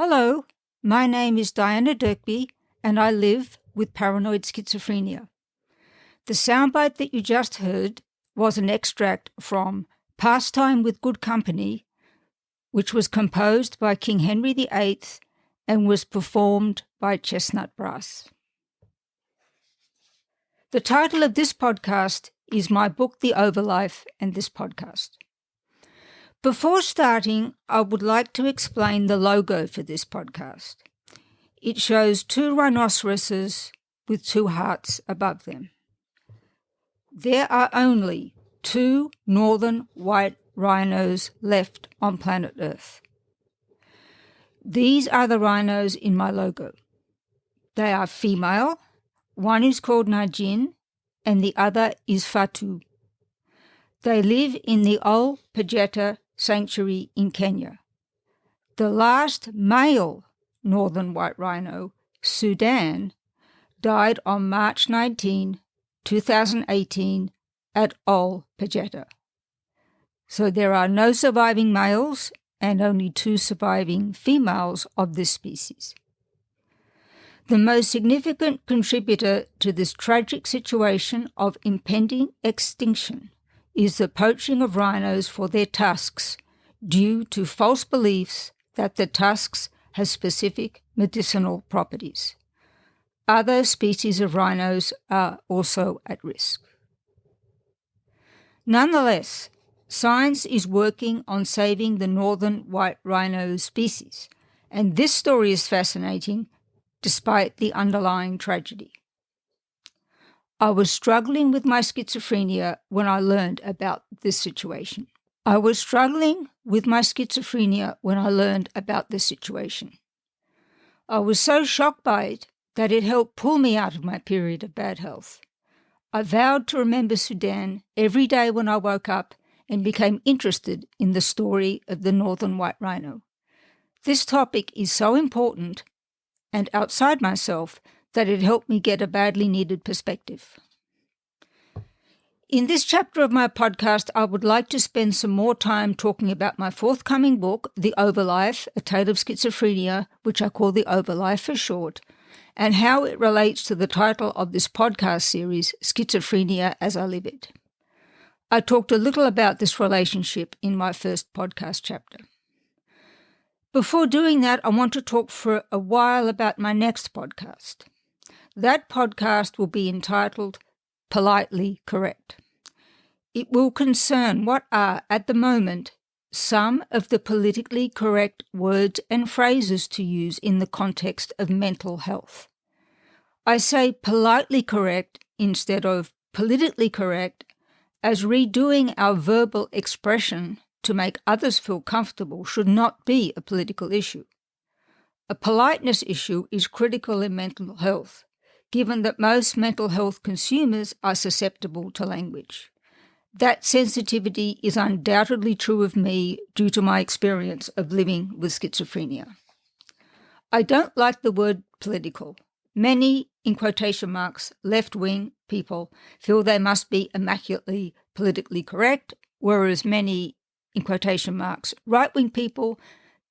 Hello, my name is Diana Dirkby and I live with paranoid schizophrenia. The soundbite that you just heard was an extract from Pastime with Good Company, which was composed by King Henry VIII and was performed by Chestnut Brass. The title of this podcast is my book, The Overlife, and this podcast. Before starting, I would like to explain the logo for this podcast. It shows two rhinoceroses with two hearts above them. There are only two northern white rhinos left on planet Earth. These are the rhinos in my logo. They are female. One is called Najin and the other is Fatu. They live in the Ol Pejeta Sanctuary in Kenya. The last male northern white rhino, Sudan, died on March 19, 2018 at Ol Pejeta. So there are no surviving males and only two surviving females of this species. The most significant contributor to this tragic situation of impending extinction is the poaching of rhinos for their tusks due to false beliefs that the tusks have specific medicinal properties. Other species of rhinos are also at risk. Nonetheless, science is working on saving the northern white rhino species, and this story is fascinating despite the underlying tragedy. I was struggling with my schizophrenia when I learned about this situation. I was so shocked by it that it helped pull me out of my period of bad health. I vowed to remember Sudan every day when I woke up and became interested in the story of the northern white rhino. This topic is so important and outside myself that it helped me get a badly needed perspective. In this chapter of my podcast, I would like to spend some more time talking about my forthcoming book, The Overlife, A Tale of Schizophrenia, which I call The Overlife for short, and how it relates to the title of this podcast series, Schizophrenia as I Live It. I talked a little about this relationship in my first podcast chapter. Before doing that, I want to talk for a while about my next podcast. That podcast will be entitled Politely Correct. It will concern what are, at the moment, some of the politically correct words and phrases to use in the context of mental health. I say politely correct instead of politically correct, as redoing our verbal expression to make others feel comfortable should not be a political issue. A politeness issue is critical in mental health, given that most mental health consumers are susceptible to language. That sensitivity is undoubtedly true of me due to my experience of living with schizophrenia. I don't like the word political. Many, in quotation marks, left-wing people feel they must be immaculately politically correct, whereas many, in quotation marks, right-wing people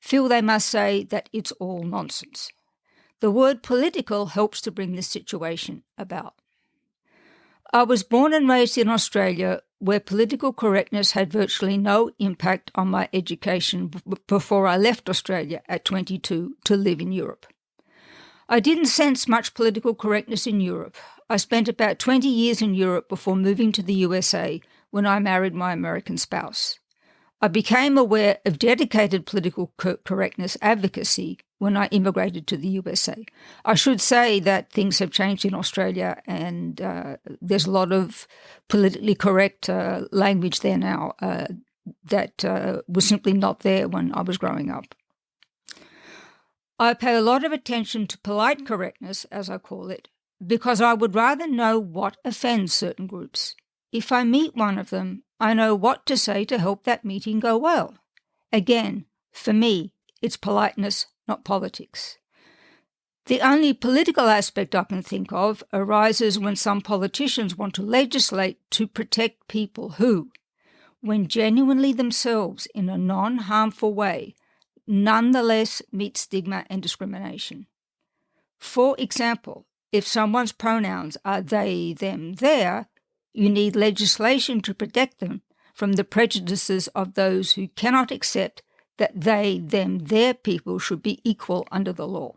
feel they must say that it's all nonsense. The word political helps to bring this situation about. I was born and raised in Australia, where political correctness had virtually no impact on my education before I left Australia at 22 to live in Europe. I didn't sense much political correctness in Europe. I spent about 20 years in Europe before moving to the USA when I married my American spouse. I became aware of dedicated political correctness advocacy when I immigrated to the USA. I should say that things have changed in Australia and there's a lot of politically correct language there now that was simply not there when I was growing up. I pay a lot of attention to polite correctness, as I call it, because I would rather know what offends certain groups. If I meet one of them, I know what to say to help that meeting go well. Again, for me, it's politeness, not politics. The only political aspect I can think of arises when some politicians want to legislate to protect people who, when genuinely themselves in a non-harmful way, nonetheless meet stigma and discrimination. For example, if someone's pronouns are they, them, their, you need legislation to protect them from the prejudices of those who cannot accept that they, them, their people should be equal under the law.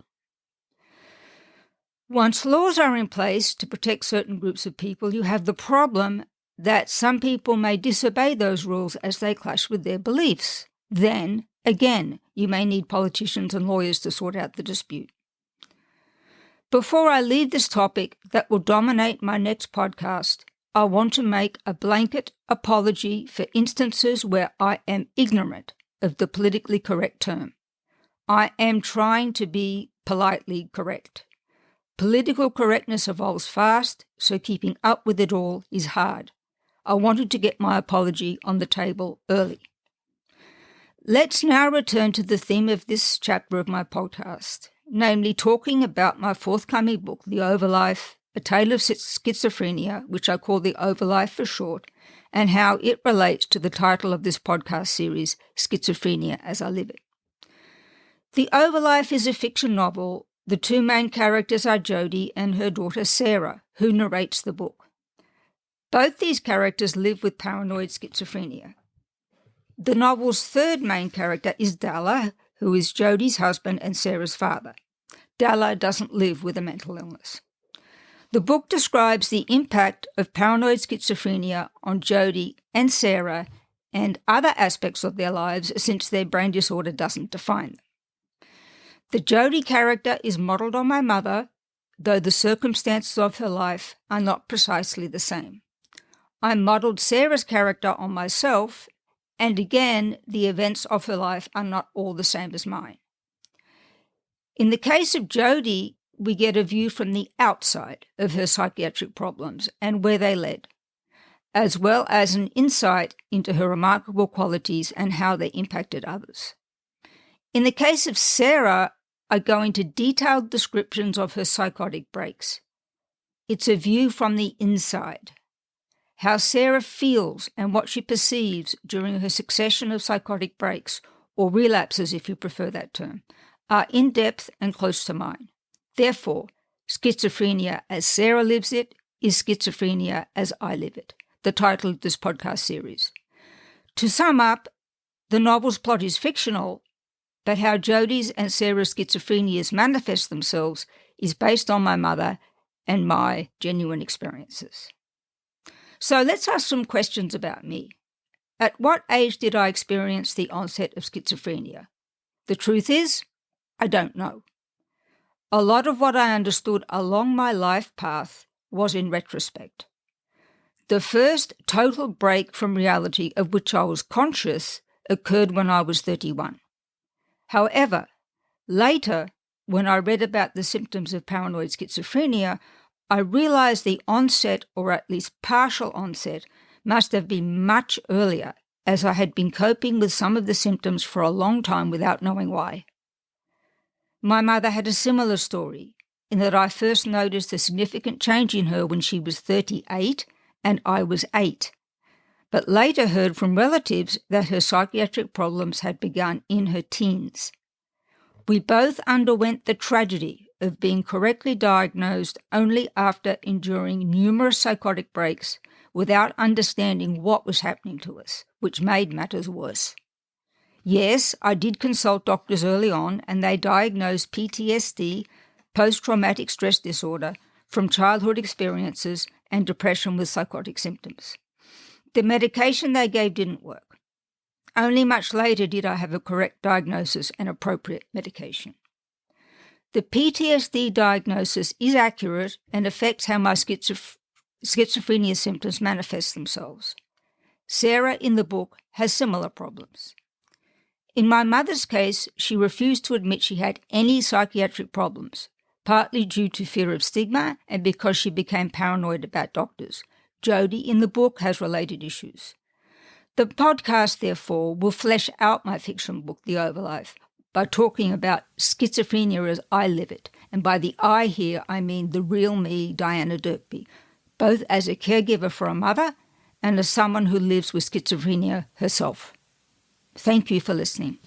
Once laws are in place to protect certain groups of people, you have the problem that some people may disobey those rules as they clash with their beliefs. Then, again, you may need politicians and lawyers to sort out the dispute. Before I leave this topic that will dominate my next podcast, I want to make a blanket apology for instances where I am ignorant of the politically correct term. I am trying to be politely correct. Political correctness evolves fast, so keeping up with it all is hard. I wanted to get my apology on the table early. Let's now return to the theme of this chapter of my podcast, namely talking about my forthcoming book, The Overlife, A Tale of Schizophrenia, which I call The Overlife for short, and how it relates to the title of this podcast series, Schizophrenia as I Live It. The Overlife is a fiction novel. The two main characters are Jodie and her daughter Sarah, who narrates the book. Both these characters live with paranoid schizophrenia. The novel's third main character is Dalla, who is Jodie's husband and Sarah's father. Dalla doesn't live with a mental illness. The book describes the impact of paranoid schizophrenia on Jodie and Sarah and other aspects of their lives since their brain disorder doesn't define them. The Jodie character is modelled on my mother, though the circumstances of her life are not precisely the same. I modelled Sarah's character on myself, and again, the events of her life are not all the same as mine. In the case of Jodie, we get a view from the outside of her psychiatric problems and where they led, as well as an insight into her remarkable qualities and how they impacted others. In the case of Sarah, I go into detailed descriptions of her psychotic breaks. It's a view from the inside, how Sarah feels and what she perceives during her succession of psychotic breaks, or relapses if you prefer that term, are in-depth and close to mine. Therefore, schizophrenia as Sarah lives it is schizophrenia as I live it, the title of this podcast series. To sum up, the novel's plot is fictional, but how Jodie's and Sarah's schizophrenias manifest themselves is based on my mother and my genuine experiences. So let's ask some questions about me. At what age did I experience the onset of schizophrenia? The truth is, I don't know. A lot of what I understood along my life path was in retrospect. The first total break from reality of which I was conscious occurred when I was 31. However, later, when I read about the symptoms of paranoid schizophrenia, I realized the onset, or at least partial onset, must have been much earlier, as I had been coping with some of the symptoms for a long time without knowing why. My mother had a similar story, in that I first noticed a significant change in her when she was 38 and I was 8, but later heard from relatives that her psychiatric problems had begun in her teens. We both underwent the tragedy of being correctly diagnosed only after enduring numerous psychotic breaks without understanding what was happening to us, which made matters worse. Yes, I did consult doctors early on, and they diagnosed PTSD, post-traumatic stress disorder, from childhood experiences and depression with psychotic symptoms. The medication they gave didn't work. Only much later did I have a correct diagnosis and appropriate medication. The PTSD diagnosis is accurate and affects how my schizophrenia symptoms manifest themselves. Sarah in the book has similar problems. In my mother's case, she refused to admit she had any psychiatric problems, partly due to fear of stigma and because she became paranoid about doctors. Jodie in the book has related issues. The podcast, therefore, will flesh out my fiction book, The Overlife, by talking about schizophrenia as I live it. And by the I here, I mean the real me, Diana Dirkby, both as a caregiver for a mother and as someone who lives with schizophrenia herself. Thank you for listening.